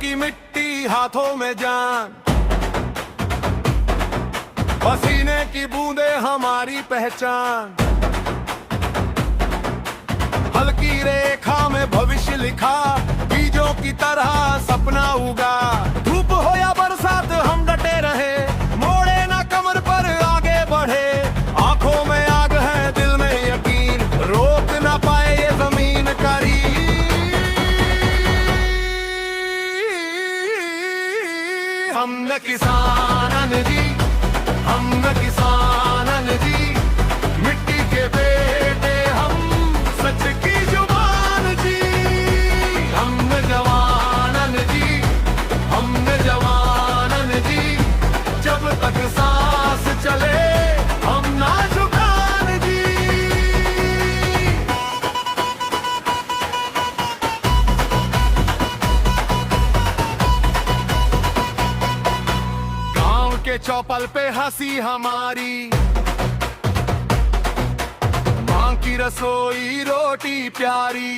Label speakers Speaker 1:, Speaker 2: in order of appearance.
Speaker 1: की मिट्टी हाथों में जान, पसीने की बूंदे हमारी पहचान। हल्की रेखा में भविष्य लिखा, बीजों की तरह सपना उगा। धूप हो या बरसात हम डटे रहे, मोड़े ना कमर पर आगे बढ़े। आंखों में आग है, दिल में यकीन, रोक ना पाए ये जमीन का रीत। हम न किसानन जी, हम न किसानन जी, मिट्टी के बेटे हम, सच की जुबान जी। हम न जवानन जी, हम न जवानन जी, जब तक सांस चले हम ना झुकान जी। गांव के चौपल पे हंसी हमारी, मां की रसोई रोटी प्यारी।